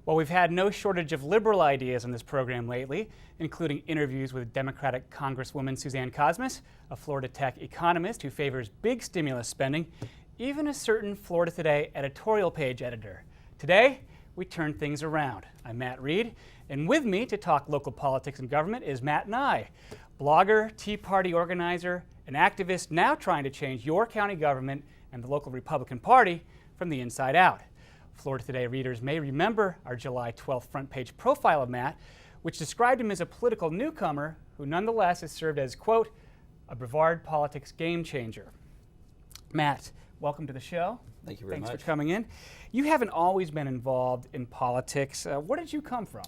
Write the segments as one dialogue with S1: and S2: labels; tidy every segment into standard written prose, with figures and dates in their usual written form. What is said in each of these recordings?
S1: Well, we've had no shortage of liberal ideas on this program lately, including interviews with Democratic Congresswoman Suzanne Cosmas, a Florida Tech economist who favors big stimulus spending, even a certain Florida Today editorial page editor. Today, we turn things around. I'm Matt Reed, and with me to talk local politics and government is Matt Nye, blogger, Tea Party organizer, an activist now trying to change your county government and the local Republican Party from the inside out. Florida Today readers may remember our July 12th front page profile of Matt, which described him as a political newcomer who nonetheless has served as, quote, a Brevard politics game changer. Matt, welcome to the show.
S2: Thank you very much.
S1: Thanks for coming in. You haven't always been involved in politics. Where did you come from?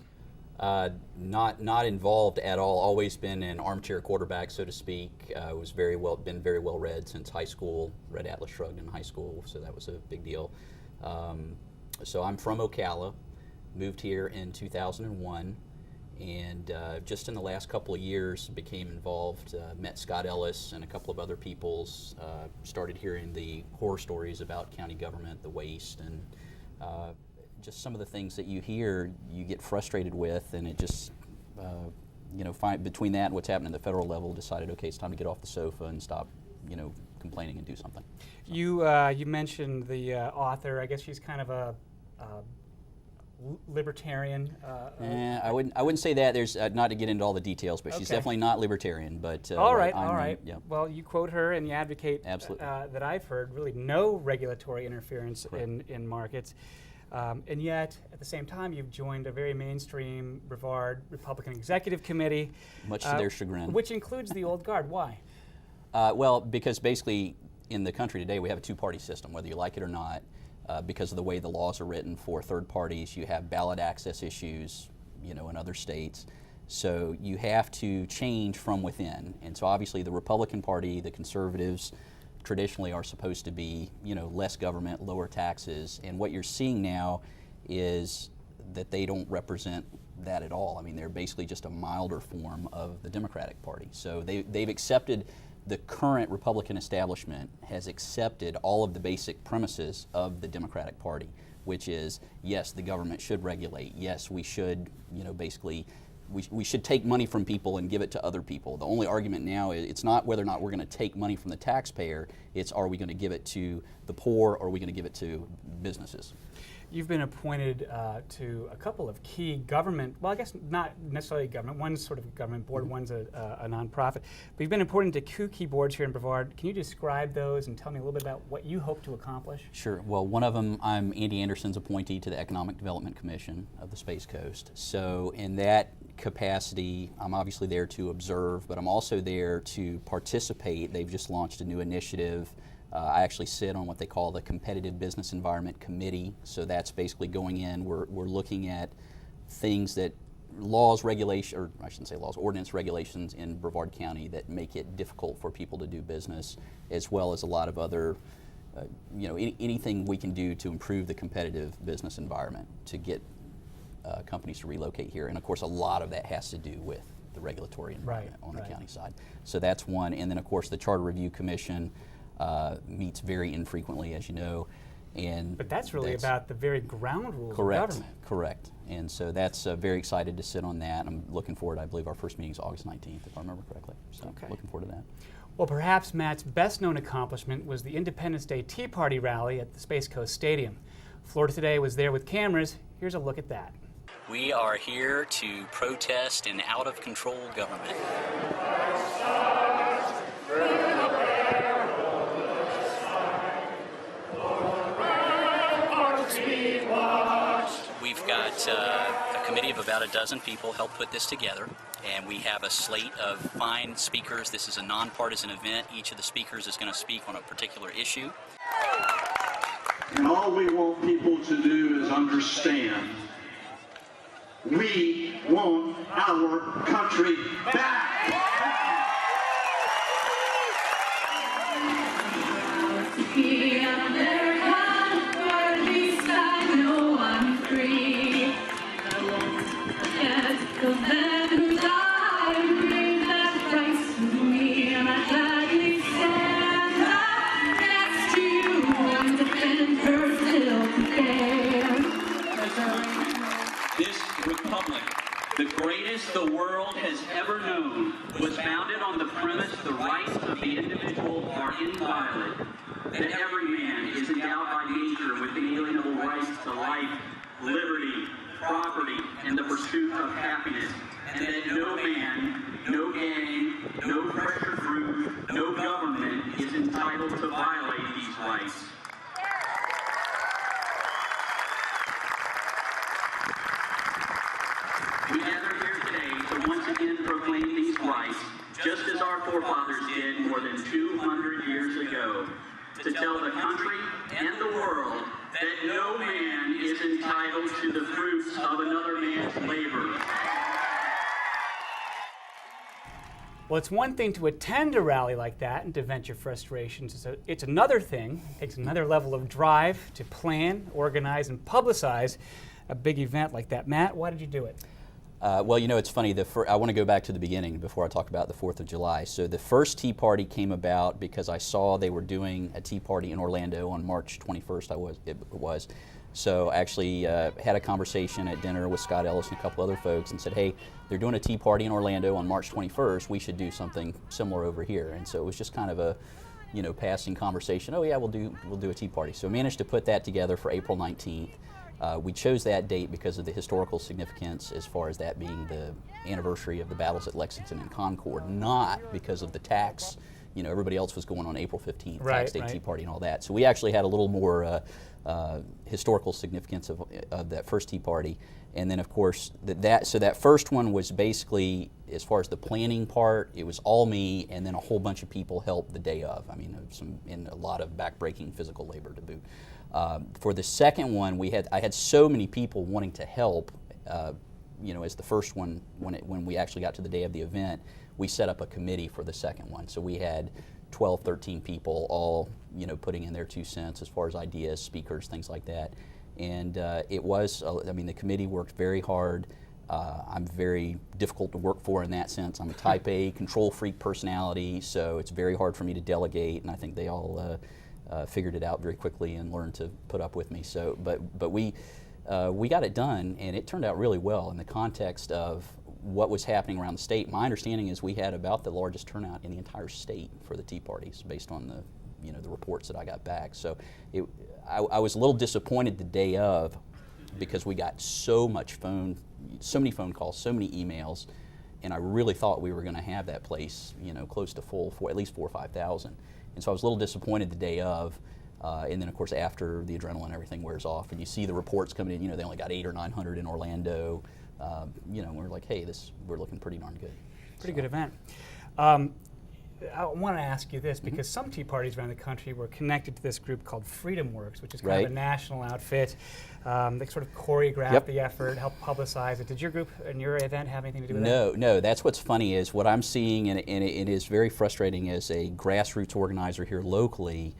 S2: Not involved at all. Always been an armchair quarterback, so to speak. Was been very well read since high school. Read Atlas Shrugged in high school, so that was a big deal. So I'm from Ocala, moved here in 2001, and just in the last couple of years became involved, met Scott Ellis and a couple of other peoples, started hearing the horror stories about county government, the waste, and just some of the things that you hear you get frustrated with, and it just, between that and what's happening at the federal level, decided, okay, it's time to get off the sofa and stop, complaining and do something. So.
S1: You mentioned the author. I guess she's kind of a libertarian.
S2: I wouldn't say that. There's not to get into all the details, but she's definitely not libertarian. But
S1: all right.
S2: Yeah.
S1: Well, you quote her and you advocate that I've heard really no regulatory interference in markets. And yet, at the same time, you've joined a very mainstream Brevard Republican Executive Committee.
S2: Much to their chagrin.
S1: Which includes the old guard. Why?
S2: Well, because basically in the country today we have a two-party system, whether you like it or not. Because of the way the laws are written for third parties, you have ballot access issues, in other states. So you have to change from within. And so obviously the Republican Party, the conservatives, traditionally are supposed to be, less government, lower taxes. And what you're seeing now is that they don't represent that at all. I mean, they're basically just a milder form of the Democratic Party. So they've accepted, the current Republican establishment has accepted all of the basic premises of the Democratic Party, which is, yes, the government should regulate. Yes, we should, we should take money from people and give it to other people. The only argument now is it's not whether or not we're going to take money from the taxpayer, it's are we going to give it to the poor or are we going to give it to businesses?
S1: You've been appointed to a couple of key government, well, I guess not necessarily government, one's sort of a government board, one's a nonprofit, but you've been appointed to two key boards here in Brevard. Can you describe those and tell me a little bit about what you hope to accomplish?
S2: Sure. Well, one of them, I'm Andy Anderson's appointee to the Economic Development Commission of the Space Coast. So in that capacity, I'm obviously there to observe, but I'm also there to participate. They've just launched a new initiative. I actually sit on what they call the Competitive Business Environment Committee. So that's basically going in, we're looking at things that laws, regulation, or I shouldn't say laws, ordinance regulations in Brevard County that make it difficult for people to do business, as well as a lot of other, anything we can do to improve the competitive business environment to get companies to relocate here. And of course, a lot of that has to do with the regulatory environment on the county side. So that's one. And then of course, the Charter Review Commission meets very infrequently, as you know.
S1: But that's really about the very ground rules of government.
S2: Correct. And so that's very excited to sit on that. I'm looking forward. I believe our first meeting is August 19th, if I remember correctly. So looking forward to that.
S1: Well, perhaps Matt's best known accomplishment was the Independence Day Tea Party rally at the Space Coast Stadium. Florida Today was there with cameras. Here's a look at that.
S3: We are here to protest an out-of-control government. We've got a committee of about a dozen people help put this together, and we have a slate of fine speakers. This is a nonpartisan event. Each of the speakers is going to speak on a particular issue.
S4: And all we want people to do is understand we want our country back. greatest the world has ever known was founded on the premise the rights of the individual are inviolate, that every man is endowed by nature with inalienable rights to life, liberty, property, and the pursuit of happiness, and that no man, no gang, no pressure group, no government is entitled to violate these rights. We gather here today to once again proclaim these rights, just as our forefathers did more than 200 years ago, to tell the country and the world that no man is entitled to the fruits of another man's labor.
S1: Well, it's one thing to attend a rally like that and to vent your frustrations. It's another thing, it takes another level of drive to plan, organize, and publicize a big event like that. Matt, why did you do it?
S2: Well, you know, it's funny. I want to go back to the beginning before I talk about the 4th of July. So the first Tea Party came about because I saw they were doing a Tea Party in Orlando on March 21st, it was. So I actually had a conversation at dinner with Scott Ellis and a couple other folks and said, hey, they're doing a Tea Party in Orlando on March 21st. We should do something similar over here. And so it was just kind of a, you know, passing conversation. Oh yeah, we'll do a Tea Party. So I managed to put that together for April 19th. We chose that date because of the historical significance as far as that being the anniversary of the battles at Lexington and Concord, not because of the tax. You know, everybody else was going on April 15th, Tax Day Tea Party and all that. So we actually had a little more historical significance of that first Tea Party. And then, of course, so that first one was basically, as far as the planning part, it was all me, and then a whole bunch of people helped the day of. I mean, a lot of backbreaking physical labor to boot. For the second one, I had so many people wanting to help. You know, as the first one, when we actually got to the day of the event, we set up a committee for the second one. So we had 12, 13 people all, you know, putting in their 2 cents as far as ideas, speakers, things like that. And it was, I mean, the committee worked very hard. I'm very difficult to work for in that sense. I'm a type A control freak personality, so it's very hard for me to delegate, and I think they all figured it out very quickly and learned to put up with me. So, but we got it done, and it turned out really well in the context of what was happening around the state. My understanding is we had about the largest turnout in the entire state for the Tea Parties, based on the, you know, the reports that I got back. So I was a little disappointed the day of, because we got so many phone calls, so many emails, and I really thought we were going to have that place, you know, close to full, for at least 4,000 or 5,000. And so I was a little disappointed the day of, and then of course after the adrenaline and everything wears off, and you see the reports coming in, you know, they only got 800 or 900 in Orlando. You know, we're like, hey, we're looking pretty darn good.
S1: Pretty good event. I want to ask you this, because some Tea Parties around the country were connected to this group called Freedom Works, which is kind of a national outfit. They sort of choreographed the effort, helped publicize it. Did your group and your event have anything to do with that?
S2: No. That's what's funny is what I'm seeing, and it is very frustrating as a grassroots organizer here locally,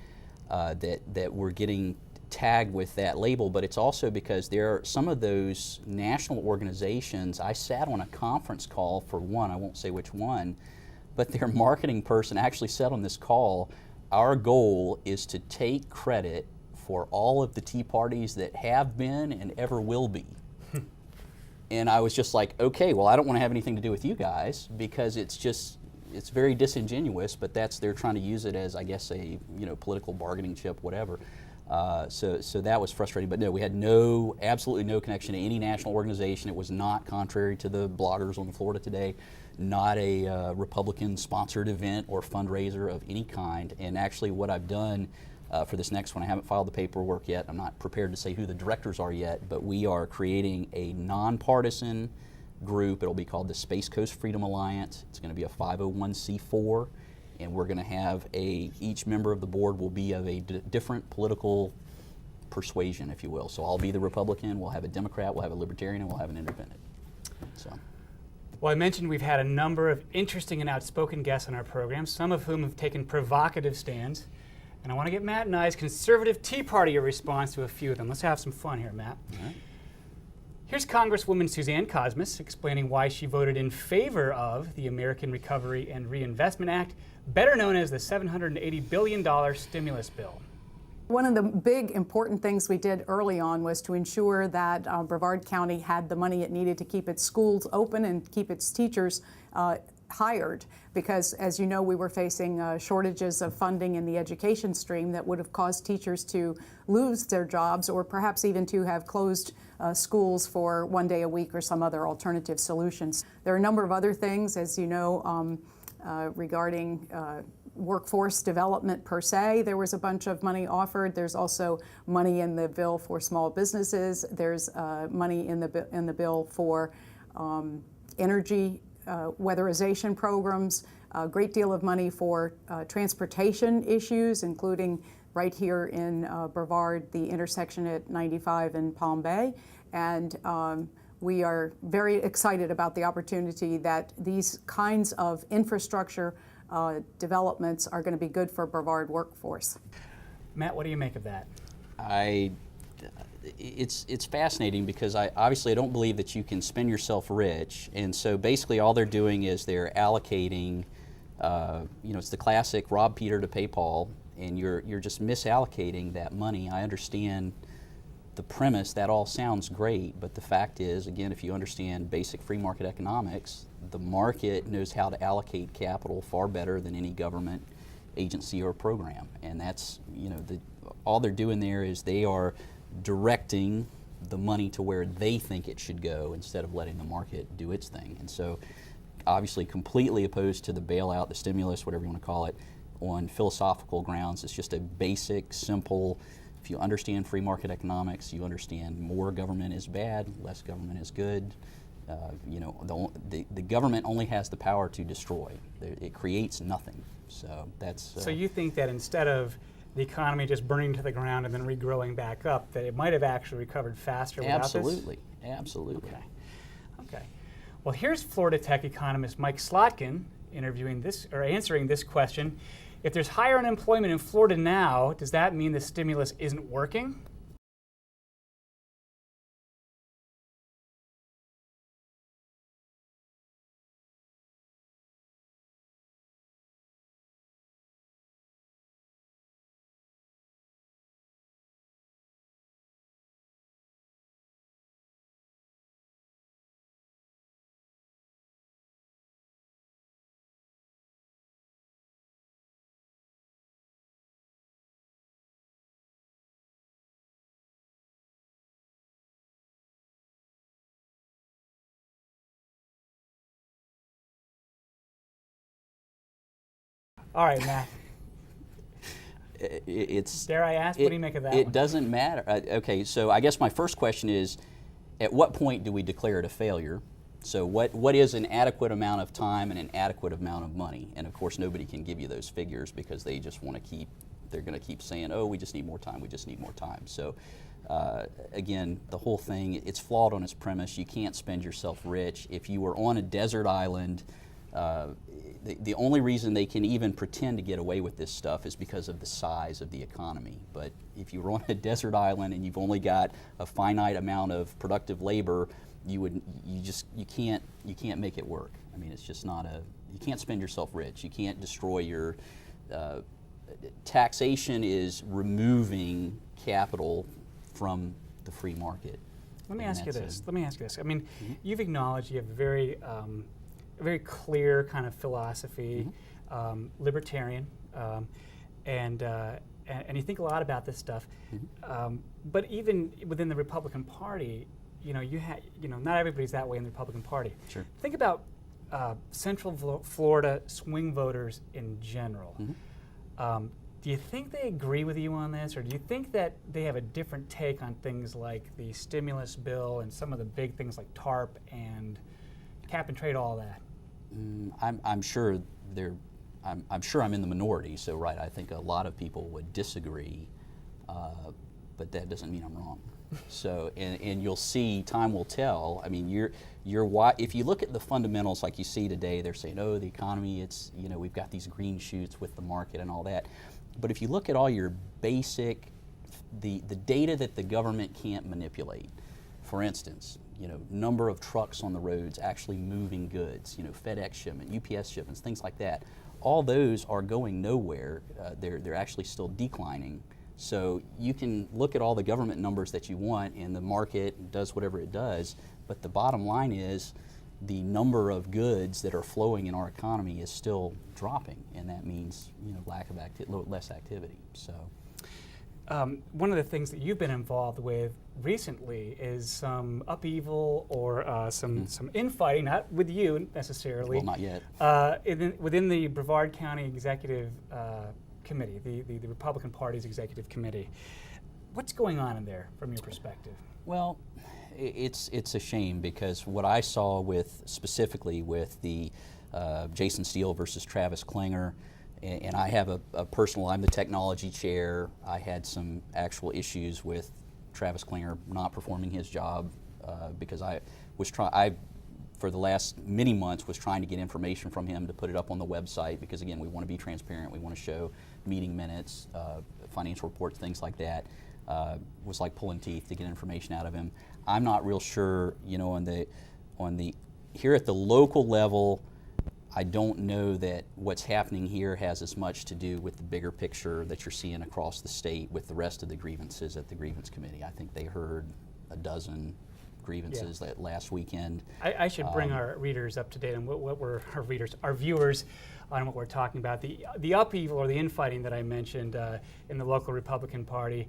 S2: that we're getting tagged with that label, but it's also because there are some of those national organizations. I sat on a conference call for one, I won't say which one, but their marketing person actually said on this call, our goal is to take credit for all of the Tea Parties that have been and ever will be. And I was just like, okay, well, I don't want to have anything to do with you guys, because it's very disingenuous, but they're trying to use it as, I guess, a, you know, political bargaining chip, whatever. So that was frustrating, but no, we had absolutely no connection to any national organization. It was not, contrary to the bloggers on the Florida Today, not a Republican-sponsored event or fundraiser of any kind. And actually what I've done for this next one, I haven't filed the paperwork yet. I'm not prepared to say who the directors are yet, but we are creating a nonpartisan group. It'll be called the Space Coast Freedom Alliance. It's going to be a 501c4. And we're going to have each member of the board will be of a different political persuasion, if you will. So I'll be the Republican, we'll have a Democrat, we'll have a Libertarian, and we'll have an Independent. So.
S1: Well, I mentioned we've had a number of interesting and outspoken guests on our program, some of whom have taken provocative stands. And I want to get Matt Nye's conservative Tea Party a response to a few of them. Let's have some fun here, Matt.
S2: All right.
S1: Here's Congresswoman Suzanne Cosmas explaining why she voted in favor of the American Recovery and Reinvestment Act, better known as the $780 billion stimulus bill.
S5: One of the big important things we did early on was to ensure that Brevard County had the money it needed to keep its schools open and keep its teachers hired, because as you know, we were facing shortages of funding in the education stream that would have caused teachers to lose their jobs, or perhaps even to have closed schools for one day a week or some other alternative solutions. There are a number of other things, as you know, regarding workforce development per se. There was a bunch of money offered. There's also money in the bill for small businesses. There's money in the bill for energy weatherization programs, a great deal of money for transportation issues, including right here in Brevard, the intersection at 95 in Palm Bay. And we are very excited about the opportunity that these kinds of infrastructure developments are going to be good for Brevard workforce.
S1: Matt, what do you make of that?
S2: It's fascinating, because obviously I don't believe that you can spend yourself rich, and so basically all they're doing is they're allocating, it's the classic rob Peter to pay Paul, and you're just misallocating that money. I understand the premise, that all sounds great, but the fact is, again, if you understand basic free market economics, the market knows how to allocate capital far better than any government agency or program, and that's, all they're doing there is they are directing the money to where they think it should go instead of letting the market do its thing. And so obviously completely opposed to the bailout, the stimulus, whatever you want to call it, on philosophical grounds. It's just a basic, simple, if you understand free market economics, you understand more government is bad, less government is good. The government only has the power to destroy. It creates nothing. So that's...
S1: So you think that instead of the economy just burning to the ground and then regrowing back up, that it might have actually recovered faster without this?
S2: Absolutely, absolutely.
S1: Okay. Well, here's Florida Tech economist Mike Slotkin answering this question. If there's higher unemployment in Florida now, does that mean the stimulus isn't working? All right, Matt. Dare I ask, what do you make of that?
S2: It doesn't matter. Okay, so I guess my first question is, at what point do we declare it a failure? So what is an adequate amount of time and an adequate amount of money? And of course, nobody can give you those figures, because they just want to they're going to keep saying, oh, we just need more time, we just need more time. So again, the whole thing, it's flawed on its premise. You can't spend yourself rich. If you were on a desert island, the only reason they can even pretend to get away with this stuff is because of the size of the economy. But if you were on a desert island and you've only got a finite amount of productive labor, you can't make it work. I mean, it's just not you can't spend yourself rich. You can't destroy your taxation is removing capital from the free market.
S1: Let me ask you this. I mean, you've acknowledged you have a very clear kind of philosophy, libertarian, and you think a lot about this stuff. But even within the Republican Party, not everybody's that way in the Republican Party.
S2: Sure.
S1: Think about Central Florida swing voters in general. Do you think they agree with you on this, or do you think that they have a different take on things like the stimulus bill and some of the big things like TARP and cap and trade, all that?
S2: I'm sure I'm in the minority, so right, I think a lot of people would disagree, but that doesn't mean I'm wrong. So, and you'll see, time will tell. I mean, if you look at the fundamentals like you see today, they're saying, oh, the economy, we've got these green shoots with the market and all that. But if you look at all your basic, the data that the government can't manipulate, for instance, number of trucks on the roads actually moving goods, FedEx shipment, UPS shipments, things like that. All those are going nowhere. They're actually still declining So you can look at all the government numbers that you want, and the market does whatever it does, but the bottom line is the number of goods that are flowing in our economy is still dropping, and that means less activity. So.
S1: One of the things that you've been involved with recently is some upheaval or some infighting, not with you necessarily.
S2: Well, not yet.
S1: Within the Brevard County Executive Committee, the Republican Party's Executive Committee. What's going on in there from your perspective?
S2: Well, it's a shame, because what I saw specifically with the Jason Steele versus Travis Klinger, and I have I'm the technology chair. I had some actual issues with Travis Klinger not performing his job because I for the last many months was trying to get information from him to put it up on the website, because again, we want to be transparent. We want to show meeting minutes, financial reports, things like that. Was like pulling teeth to get information out of him. I'm not real sure, here at the local level, I don't know that what's happening here has as much to do with the bigger picture that you're seeing across the state with the rest of the grievances at the grievance committee. I think they heard a dozen grievances that last weekend.
S1: I should bring our readers up to date on what were our viewers on what we're talking about. The upheaval or the infighting that I mentioned in the local Republican Party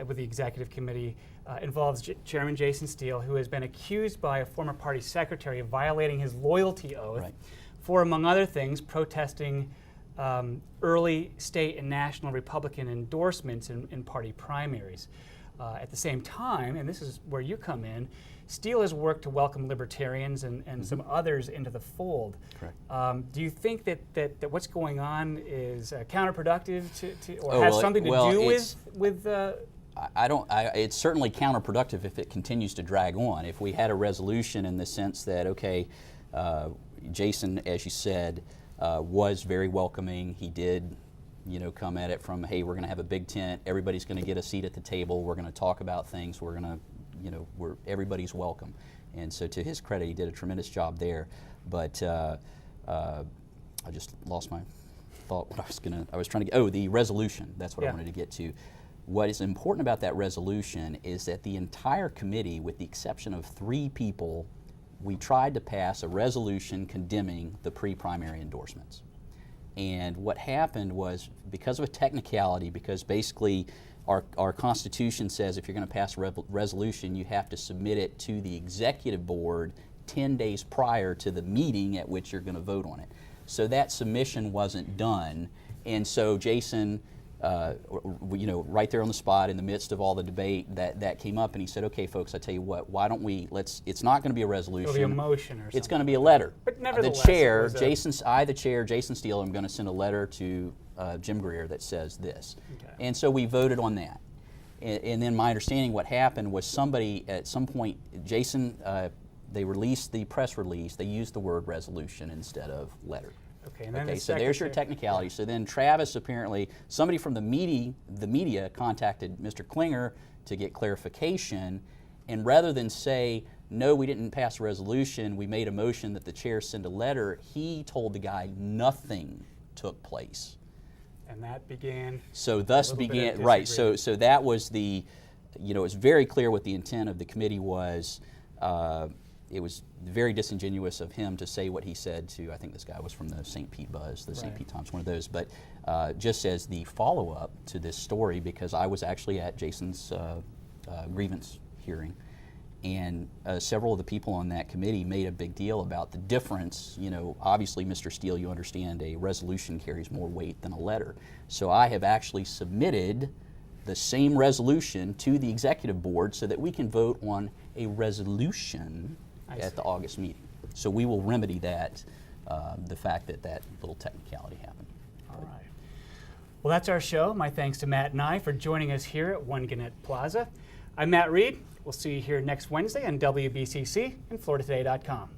S1: with the executive committee involves Chairman Jason Steele, who has been accused by a former party secretary of violating his loyalty oath for, among other things, protesting early state and national Republican endorsements in party primaries. At the same time, and this is where you come in, Steele has worked to welcome libertarians and some others into the fold.
S2: Correct.
S1: Do you think that what's going on is counterproductive or has something to do with?
S2: It's certainly counterproductive if it continues to drag on. If we had a resolution in the sense that, okay, Jason, as you said, was very welcoming. He did, come at it from, hey, we're going to have a big tent. Everybody's going to get a seat at the table. We're going to talk about things. We're going to, everybody's welcome. And so, to his credit, he did a tremendous job there. But I just lost my thought. I was trying to get. The resolution. That's what I wanted to get to. What is important about that resolution is that the entire committee, with the exception of 3 people, we tried to pass a resolution condemning the pre-primary endorsements. And what happened was, because of a technicality, because basically our Constitution says if you're going to pass a resolution, you have to submit it to the executive board 10 days prior to the meeting at which you're going to vote on it. So that submission wasn't done, and so Jason, right there on the spot in the midst of all the debate, that came up, and he said, okay, folks, I tell you what, why don't we, it's not going to be a resolution.
S1: It'll be a motion or something.
S2: It's going to be a letter.
S1: But nevertheless,
S2: the chair, the chair, Jason Steele, I'm going to send a letter to Jim Greer that says this. Okay. And so we voted on that. And then my understanding what happened was somebody at some point, Jason, they released the press release, they used the word resolution instead of letter.
S1: Okay, and then
S2: okay, so there's your technicality. So then Travis, apparently, somebody from the media contacted Mr. Klinger to get clarification, and rather than say, no, we didn't pass a resolution, we made a motion that the chair send a letter, he told the guy nothing took place.
S1: And that began.
S2: So thus began, right, so that was the, it's very clear what the intent of the committee was. It was very disingenuous of him to say what he said to, I think this guy was from the St. Pete Buzz, the St. Pete Times, one of those. But just as the follow-up to this story, because I was actually at Jason's grievance hearing, and several of the people on that committee made a big deal about the difference. Obviously, Mr. Steele, you understand a resolution carries more weight than a letter. So I have actually submitted the same resolution to the executive board so that we can vote on a resolution at the August meeting. So we will remedy that, the fact that little technicality happened.
S1: All right. Well, that's our show. My thanks to Matt Nye for joining us here at One Gannett Plaza. I'm Matt Reed. We'll see you here next Wednesday on WBCC and FloridaToday.com.